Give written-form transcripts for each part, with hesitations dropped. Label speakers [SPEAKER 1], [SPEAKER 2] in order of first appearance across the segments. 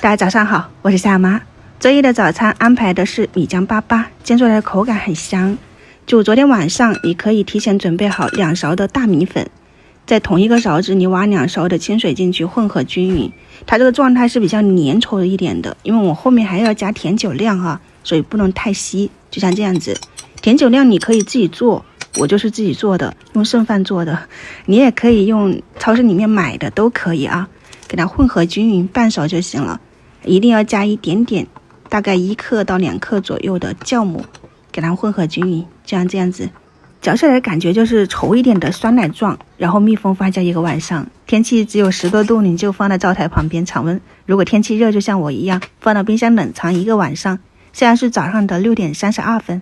[SPEAKER 1] 大家早上好，我是夏妈。周一的早餐安排的是米浆粑粑，煎出来的口感很香。就昨天晚上，你可以提前准备好2勺的大米粉，在同一个勺子你挖2勺的清水进去，混合均匀。它这个状态是比较粘稠一点的，因为我后面还要加甜酒酿哈，所以不能太稀，就像这样子。甜酒酿你可以自己做，我就是自己做的，用剩饭做的。你也可以用超市里面买的都可以啊，给它混合均匀，半勺就行了。一定要加一点点，大概1克到2克左右的酵母，给它混合均匀，这样子，嚼起来的感觉就是稠一点的酸奶状，然后密封发酵1个晚上。天气只有10多度，你就放在灶台旁边常温。如果天气热，就像我一样，放到冰箱冷藏1个晚上。现在是早上的6点32分，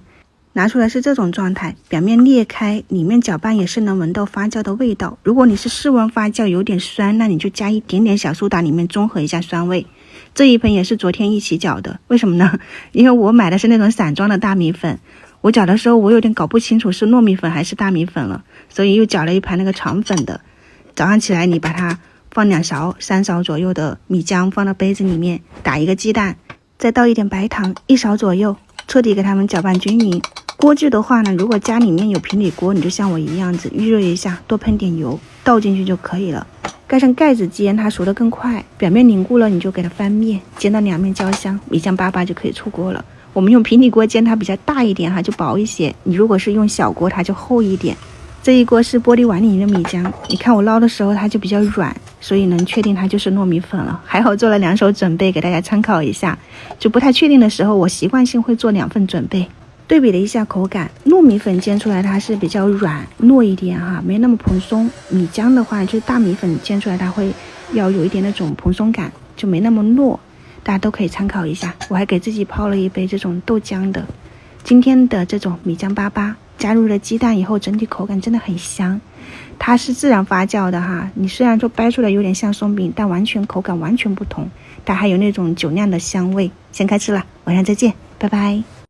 [SPEAKER 1] 拿出来是这种状态，表面裂开，里面搅拌也是能闻到发酵的味道。如果你是室温发酵有点酸，那你就加一点点小苏打，里面中和一下酸味。这一盆也是昨天一起搅的，为什么呢？因为我买的是那种散装的大米粉，我搅的时候我有点搞不清楚是糯米粉还是大米粉了，所以又搅了一盘那个肠粉的。早上起来你把它放2勺3勺左右的米浆放到杯子里面，打1个鸡蛋，再倒一点白糖1勺左右，彻底给它们搅拌均匀。锅具的话呢，如果家里面有平底锅，你就像我一样子预热一下，多喷点油倒进去就可以了。盖上盖子煎，它熟得更快。表面凝固了，你就给它翻面，煎到2面焦香，米浆粑粑就可以出锅了。我们用平底锅煎，它比较大一点哈，就薄一些。你如果是用小锅，它就厚一点。这一锅是玻璃碗里的米浆，你看我捞的时候它就比较软，所以能确定它就是糯米粉了。还好做了2手准备，给大家参考一下。就不太确定的时候，我习惯性会做2份准备。对比了一下口感，糯米粉煎出来它是比较软糯一点哈，没那么蓬松。米浆的话，就是大米粉煎出来它会要有一点那种蓬松感，就没那么糯。大家都可以参考一下。我还给自己泡了一杯这种豆浆的。今天的这种米浆粑粑加入了鸡蛋以后，整体口感真的很香。它是自然发酵的哈，你虽然说掰出来有点像松饼，但口感完全不同。它还有那种酒酿的香味。先开吃了，晚上再见，拜拜。